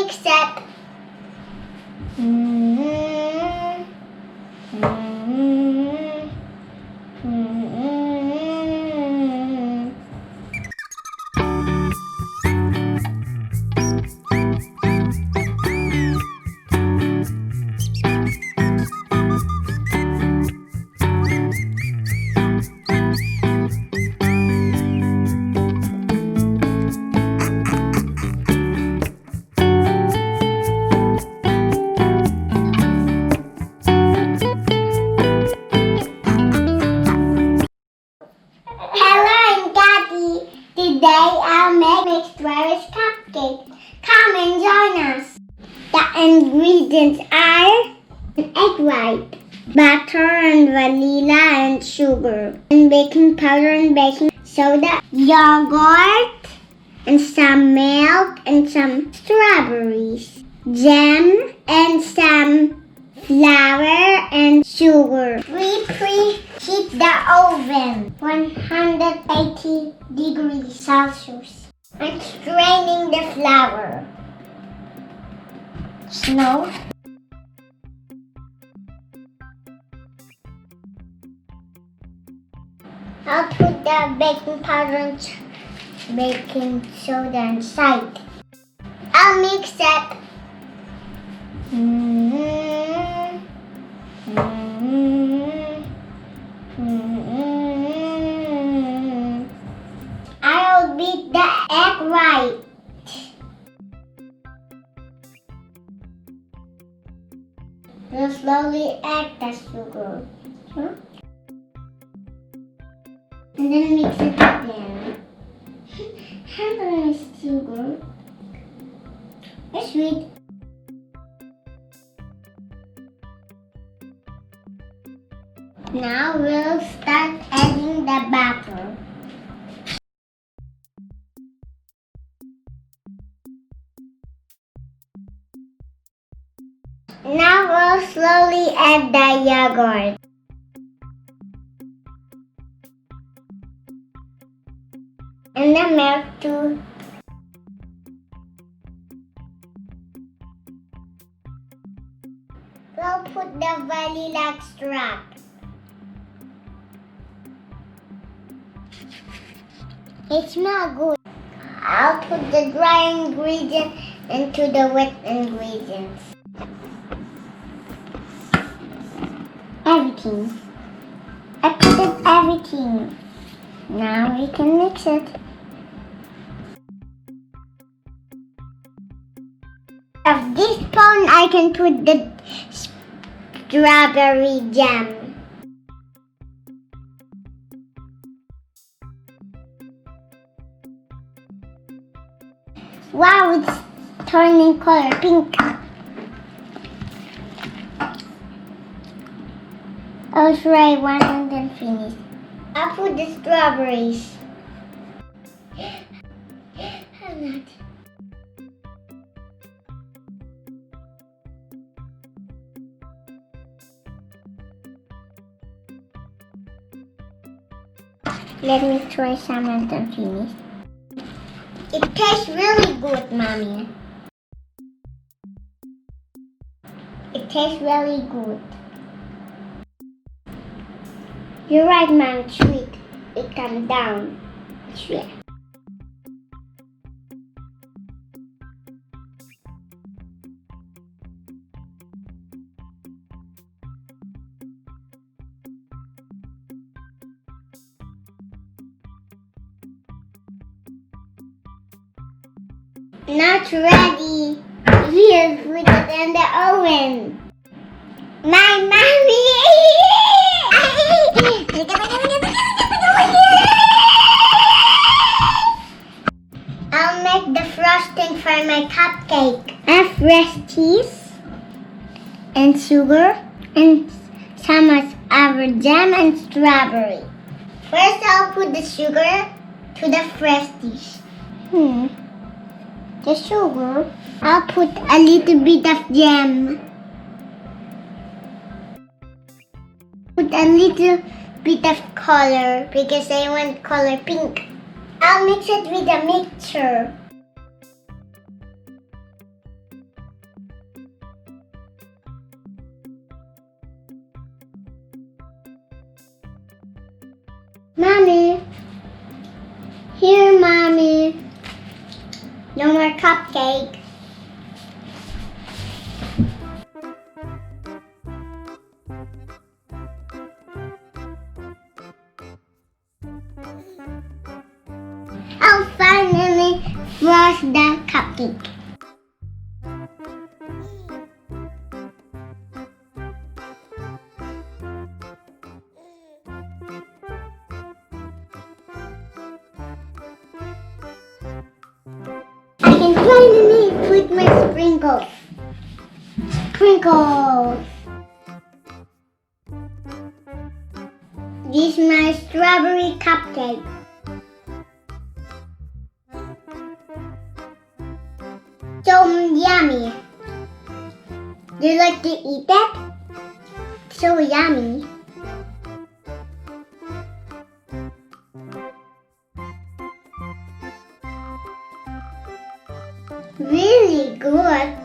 mix it. Today I'll make Strawberry Cupcake. Come and join us. The ingredients are an egg white, butter and vanilla and sugar, and baking powder and baking soda, yogurt, and some milk and some strawberries, jam and some flour and sugar. Preheat the oven 180 degrees Celsius. I'm straining the flour. Snow. I'll put the baking powder and baking soda inside. I'll mix it. I'll beat the egg white. We'll slowly add the sugar. And then mix it again. Handle my sugar. It's sweet. Now we'll start adding the batter. Now we'll slowly add the yogurt. And the milk too. We'll put the vanilla extract. It smells good. I'll put the dry ingredient into the wet ingredients. Everything. I put in everything. Now we can mix it. Of this spoon, I can put the strawberry jam. Wow, it's turning color pink. I'll try one and then finish. I'll put the strawberries. I'm not. Let me try some and then finish. It tastes really good, Mommy. It tastes really good. You're right, Mom. It's sweet. It comes down. It's sweet. Now it's ready. Here, put it in the oven. My mommy! I'll make the frosting for my cupcake. I have fresh cheese and sugar and some other jam and strawberry. First, I'll put the sugar to the fresh cheese. The sugar. I'll put a little bit of jam. Put a little bit of color because I want color pink. I'll mix it with a mixture. Mommy. Here, Mommy. No more cupcake. I'll finally frost the cupcake. I can finally put my sprinkles. Sprinkles. This is my strawberry cupcake. So yummy. Do you like to eat that? So yummy. Really good.